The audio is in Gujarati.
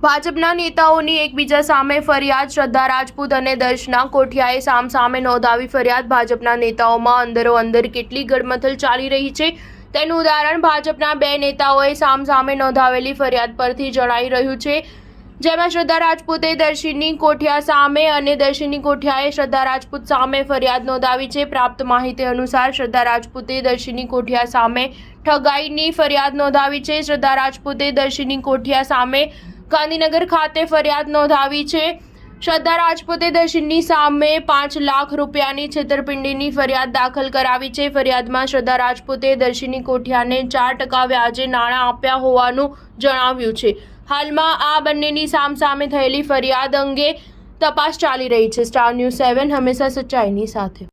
ભાજપના નેતાઓની એકબીજા સામે ફરિયાદ, શ્રદ્ધા રાજપૂત અને દર્શના કોઠિયાએ સામસામે નોંધાવી ફરિયાદ। ભાજપના નેતાઓમાં અંદરોઅંદર કેટલી ગડમથલ ચાલી રહી છે તેનું ઉદાહરણ ભાજપના બે નેતાઓએ સામસામે નોંધાવેલી ફરિયાદ પરથી જણાઈ રહ્યું છે, જેમાં શ્રદ્ધા રાજપૂતે દર્શિની કોઠિયા સામે અને દર્શિની કોઠિયાએ શ્રદ્ધા રાજપૂત સામે ફરિયાદ નોંધાવી છે। પ્રાપ્ત માહિતી અનુસાર શ્રદ્ધા રાજપૂતે દર્શિની કોઠિયા સામે ઠગાઈની ફરિયાદ નોંધાવી છે। શ્રદ્ધા રાજપૂતે દર્શિની કોઠિયા સામે ગાંધીનગર ખાતે ફરિયાદ નોંધાવી છે। શ્રદ્ધા રાજપૂતે દર્શિની સામે 5 લાખ રૂપિયાની છેતરપિંડીની ફરિયાદ દાખલ કરાવી છે। ફરિયાદમાં શ્રદ્ધા રાજપૂતે દર્શિની કોઠિયાને 4% વ્યાજે નાણાં આપ્યા હોવાનું જણાવ્યું છે। હાલમાં આ બંનેની સામસામે થયેલી ફરિયાદ અંગે તપાસ ચાલી રહી છે। સ્ટાર ન્યૂઝ 7 હંમેશા સચ્ચાઈની સાથે।